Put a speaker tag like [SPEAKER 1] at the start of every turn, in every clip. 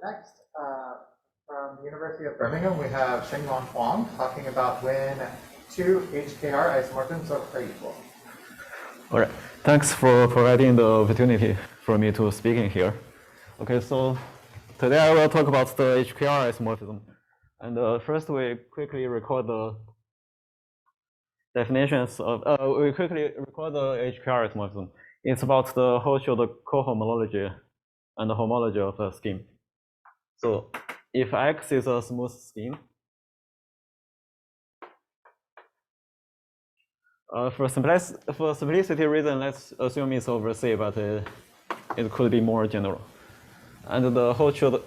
[SPEAKER 1] Next, from the University of Birmingham, we have Shengyuan Huang talking about when two HKR isomorphisms are equal.
[SPEAKER 2] All right. Thanks for providing the opportunity for me to speak in here. Okay, so today I will talk about the HKR isomorphism. And first we quickly record the definitions of, we quickly record the HKR isomorphism. It's about the Hochschild cohomology and the homology of a scheme. So if X is a smooth scheme, for simplicity reason, let's assume it's over C, but it could be more general. And the Hochschild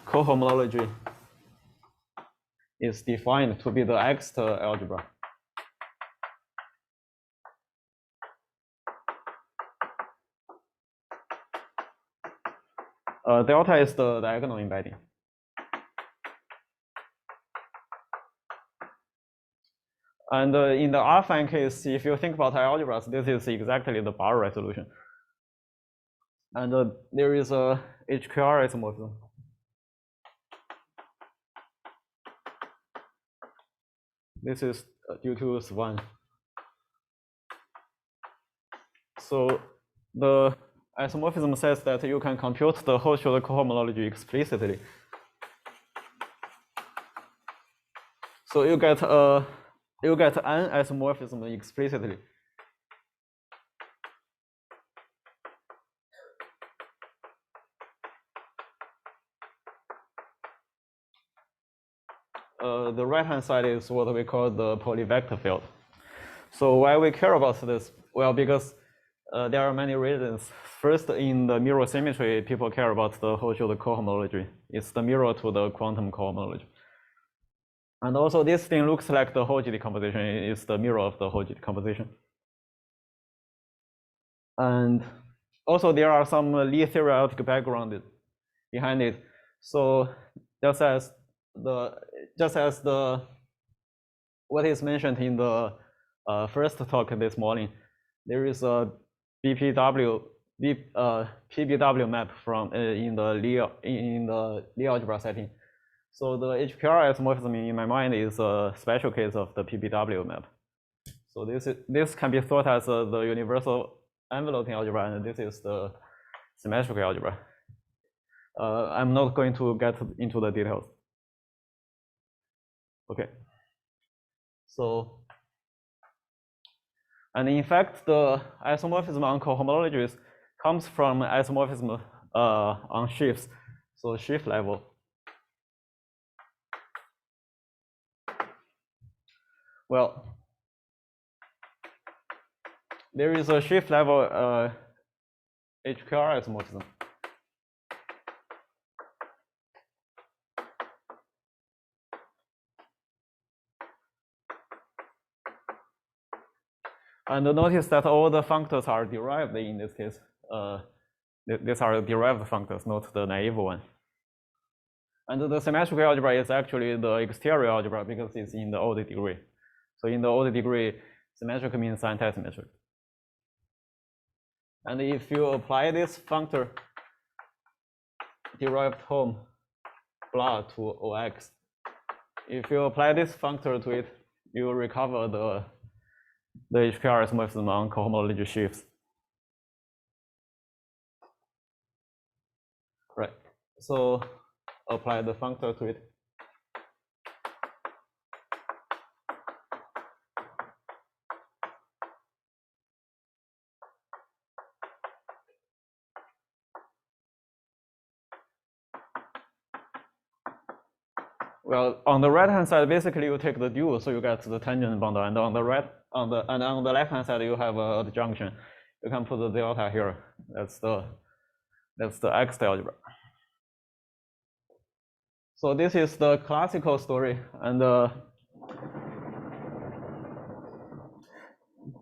[SPEAKER 2] cohomology is defined to be the X algebra. Delta is the diagonal embedding. And in the affine case, if you think about algebras, this is exactly the bar resolution. And there is a HKR isomorphism. This is due to Swan. So the isomorphism says that you can compute the Hochschild cohomology explicitly. So you get an isomorphism explicitly. The right-hand side is what we call the polyvector field. So why we care about this? Well, because there are many reasons. First, in the mirror symmetry, people care about the Hochschild cohomology. It's the mirror to the quantum cohomology. And also, this thing looks like the Hodge decomposition. It's the mirror of the Hodge decomposition. And also, there are some Lie theoretic background behind it. So just as what is mentioned in the first talk this morning, there is a PBW map from in the Lie algebra setting. So the HKR isomorphism in my mind is a special case of the PBW map. So this can be thought as the universal enveloping algebra, and this is the symmetric algebra. I'm not going to get into the details. Okay. So, and in fact, the isomorphism on cohomologies comes from isomorphism on sheaves, so sheaf level. Well, there is a sheaf level HKR isomorphism. And notice that all the functors are derived in this case. These are derived functors, not the naive one. And the symmetric algebra is actually the exterior algebra because it's in the odd degree. So in the odd degree, symmetric means antisymmetric. And if you apply this functor derived home blah to OX, if you apply this functor to it, you recover the HKR isomorphism on cohomology sheaves. Right. So apply the functor to it. Well, on the right-hand side, basically you take the dual, so you get the tangent bundle, and on the left-hand side you have a adjunction. You can put the delta here. That's the X algebra. So this is the classical story, and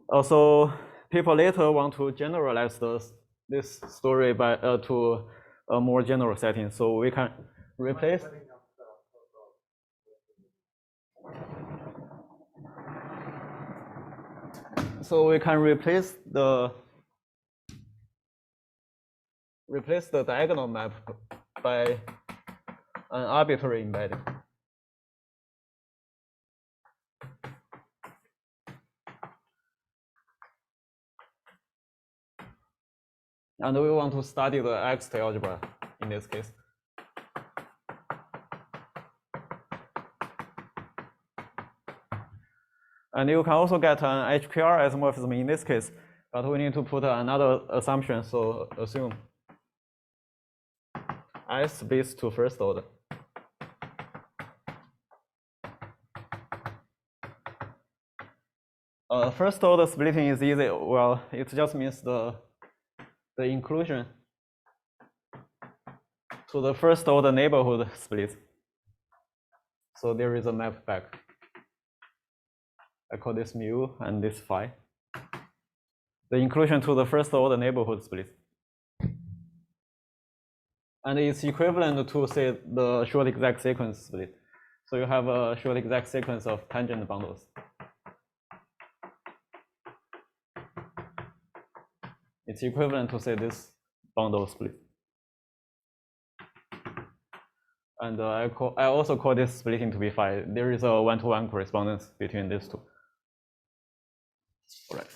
[SPEAKER 2] also people later want to generalize this story by to a more general setting. So we can replace. So we can replace the replace the diagonal map by an arbitrary embedding. And we want to study the X algebra in this case. And you can also get an HKR isomorphism in this case, but we need to put another assumption. So assume I splits to first order. First order splitting is easy. Well, it just means the inclusion to the first order neighborhood splits. So there is a map back. I call this mu and this phi. The inclusion to the first order neighborhood split. And it's equivalent to, say, the short exact sequence split. So you have a short exact sequence of tangent bundles. It's equivalent to, say, this bundle split. And I also call this splitting to be phi. There is a one-to-one correspondence between these two. All right.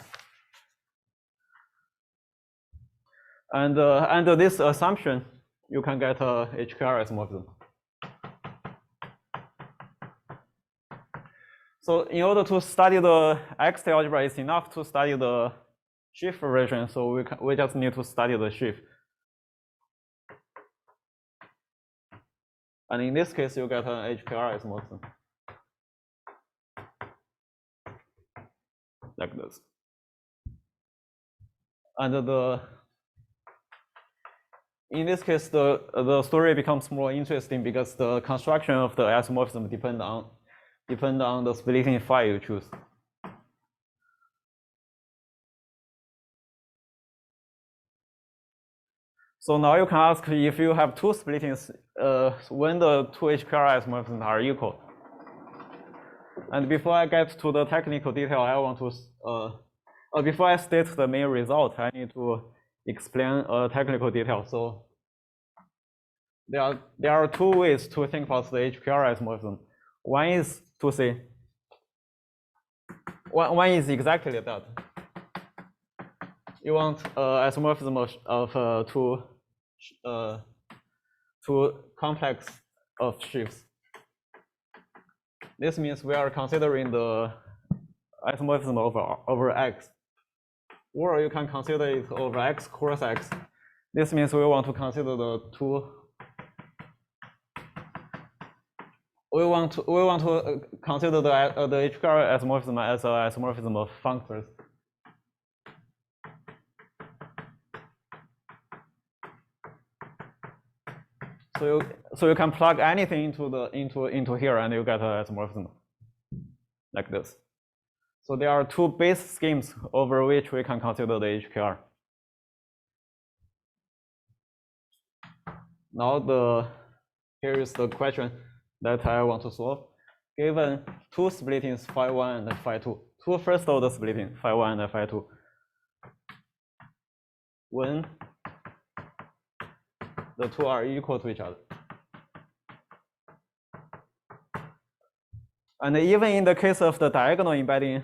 [SPEAKER 2] And under this assumption, you can get a HKR isomorphism. So in order to study the X algebra, it's enough to study the sheaf version. So we just need to study the sheaf. And in this case, you get an HKR isomorphism. Like this. And in this case, the story becomes more interesting because the construction of the isomorphism depend on the splitting phi you choose. So now you can ask if you have two splittings, when the two HKR isomorphisms are equal. And before I get to the technical detail, I want to, before I state the main result, I need to explain a technical detail. So there are two ways to think about the HKR isomorphism. One is to say, one is exactly that. You want isomorphism of two complex of sheaves. This means we are considering the isomorphism over X. Or you can consider it over X cross X. This means we want to consider the two. We want to consider the HKR isomorphism as an isomorphism of functors. So you can plug anything into here and you get an isomorphism like this. So there are two base schemes over which we can consider the HKR. Now here is the question that I want to solve. Given two splittings phi 1 and phi 2, two first order splitting phi 1 and phi 2, when the two are equal to each other. And even in the case of the diagonal embedding,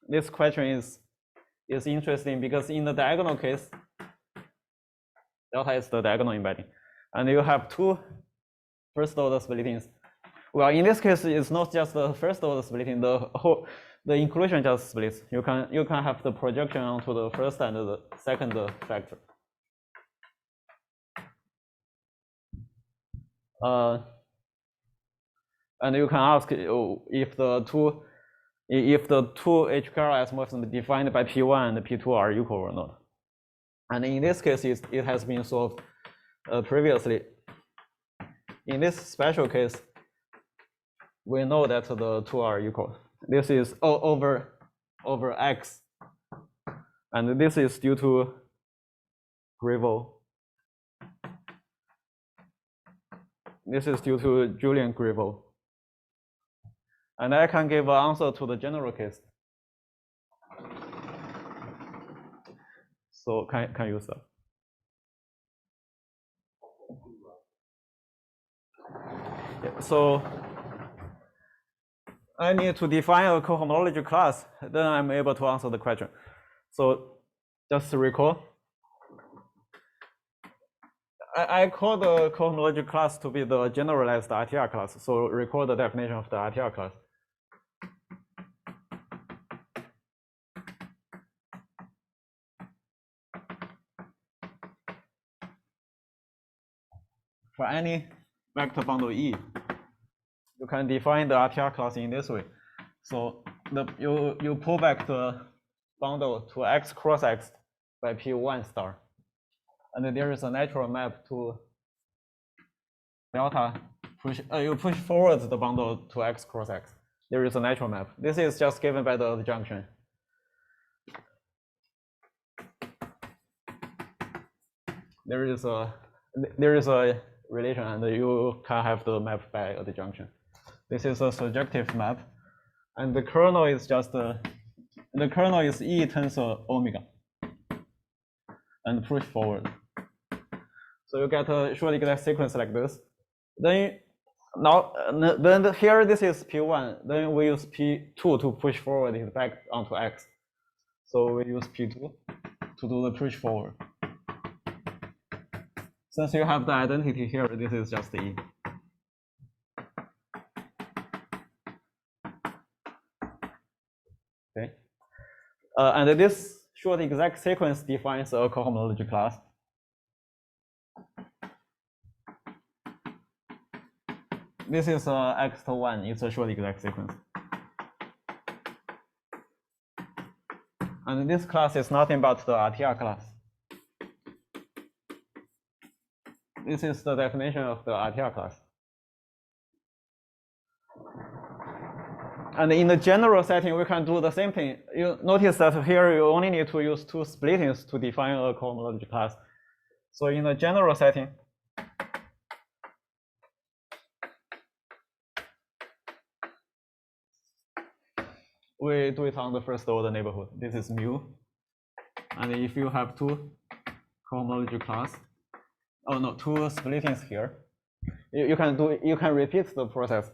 [SPEAKER 2] this question is interesting because in the diagonal case, delta is the diagonal embedding, and you have two first order splittings. Well, in this case, it's not just the first order splitting. The inclusion just splits. You can have the projection onto the first and the second factor. And you can ask if the two HKR isomorphisms defined by P1 and P2 are equal or not. And in this case, it has been solved previously. In this special case, we know that the two are equal. This is over X, and this is due to Greville. This is due to Julian Greville. And I can give an answer to the general case. So can use that. So I need to define a cohomology class, then I'm able to answer the question. So just to recall, I call the cohomology class to be the generalized RTR class. So recall the definition of the RTR class. For any vector bundle E, you can define the RTR class in this way. So you pull back the bundle to X cross X by P1 star. And there is a natural map to delta push, you push forward the bundle to X cross X. There is a natural map. This is just given by the junction. There is a relation, and you can have the map by the junction. This is a surjective map, and the kernel is just the kernel is E tensor omega, and push forward. So you get a short exact sequence like this. Then here this is P1. Then we use P2 to push forward it back onto X. So we use P2 to do the push forward. Since you have the identity here, this is just E. Okay. And this short exact sequence defines a cohomology class. This is X to 1. It's a short exact sequence. And this class is nothing but the RTR class. This is the definition of the RTR class. And in the general setting, we can do the same thing. You notice that here you only need to use two splittings to define a cohomology class. So in the general setting, we do it on the first order neighborhood. This is mu. And if you have two cohomology class, two splittings here, you can repeat the process.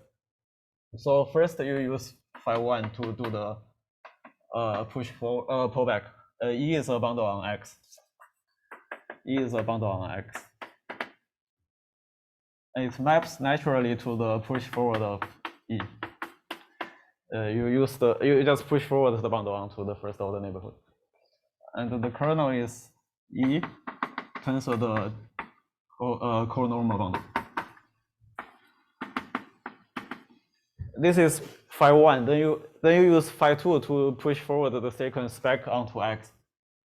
[SPEAKER 2] So first you use phi 1 to do the pullback. E is a bundle on X. E is a bundle on X. And it maps naturally to the push forward of E. You just push forward the bundle onto the first order neighborhood. And the kernel is E tensor the conormal bundle. This is phi 1. Then you use phi 2 to push forward the sequence back onto X.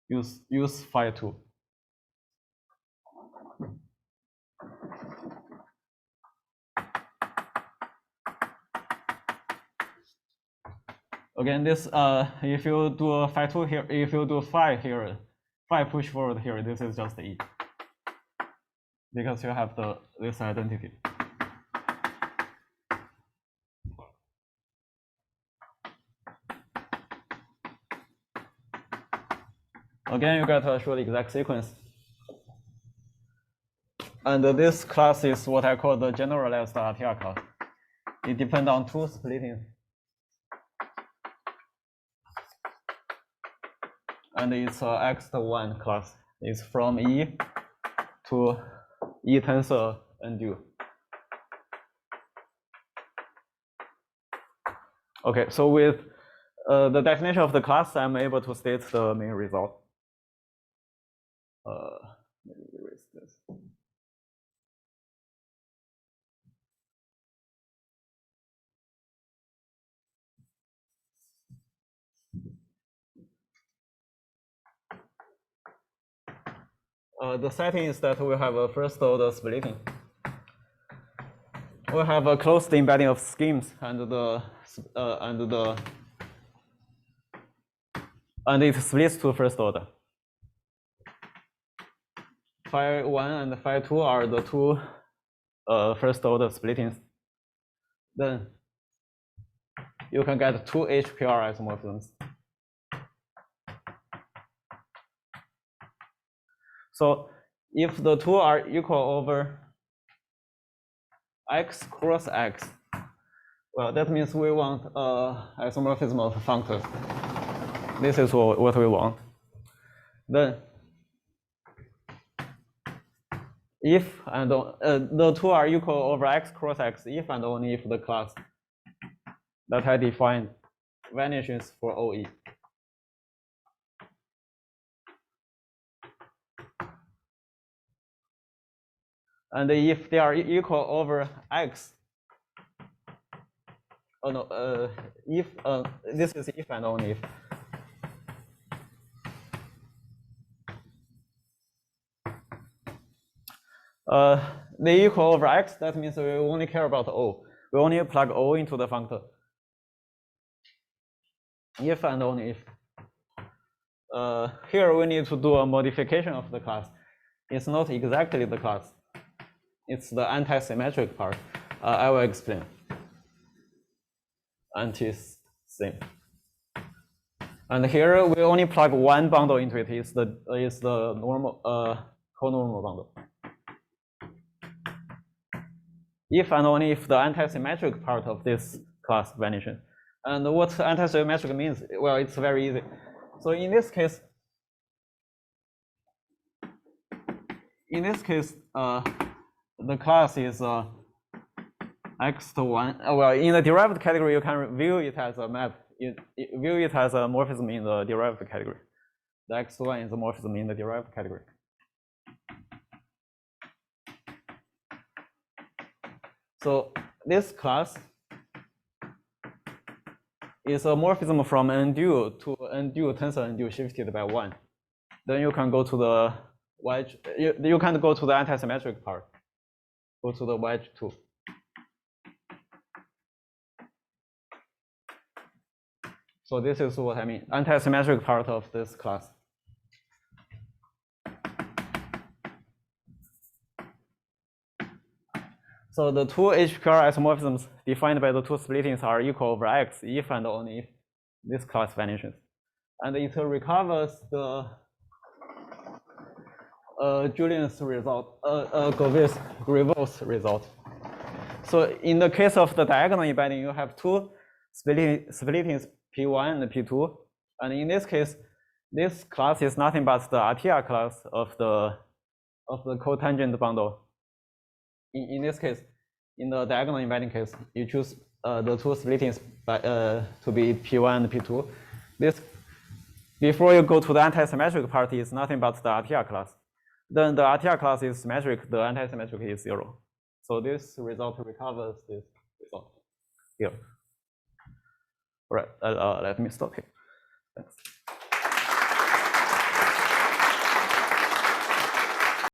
[SPEAKER 2] Use phi 2. Again, this if you do phi 2 here, if you do phi here, phi push forward here, this is just E, because you have this identity. Again, you get a short exact sequence. And this class is what I call the generalized RTR class. It depends on two splittings. And it's a X to 1 class. It's from E to E tensor undo. Okay, so with the definition of the class, I'm able to state the main result. Let me erase this. The setting is that we have a first order splitting. We have a closed embedding of schemes and it splits to first order. Phi 1 and phi 2 are the two first order splittings. Then you can get two HKR isomorphisms. So if the two are equal over x cross x. Well, that means we want isomorphism of functors. This is what we want. Then, if and the two are equal over x cross x if and only if the class that I defined vanishes for OE. And if they are equal over x, oh no, if this is if and only if. They equal over x, that means we only care about O. We only plug O into the functor. If and only if. Here we need to do a modification of the class. It's not exactly the class. It's the anti-symmetric part. I will explain. Anti-sim. And here we only plug one bundle into it. It's the normal conormal bundle. If and only if the anti-symmetric part of this class vanishes. And what anti-symmetric means? Well, it's very easy. So in this case, the class is x to 1. Well, in the derived category, you can view it as a map. View it as a morphism in the derived category. The x to 1 is a morphism in the derived category. So this class is a morphism from undue to undue tensor undue shifted by 1. Then you can go to the wedge. You can go to the anti-symmetric part. Go to the wedge 2. So this is what I mean. Anti-symmetric part of this class. So the two HKR isomorphisms defined by the two splittings are equal over x if and only if this class vanishes. And it recovers the Julian's result, Griveau's result. So in the case of the diagonal embedding, you have two splittings P1 and P2. And in this case, this class is nothing but the RTR class of the cotangent bundle. In this case, in the diagonal embedding case, you choose the two splittings to be P1 and P2. This, before you go to the anti-symmetric part, is nothing but the RTR class. Then the RTR class is symmetric, the anti-symmetric is 0. So this result recovers this result here. All right, let me stop here. Thanks.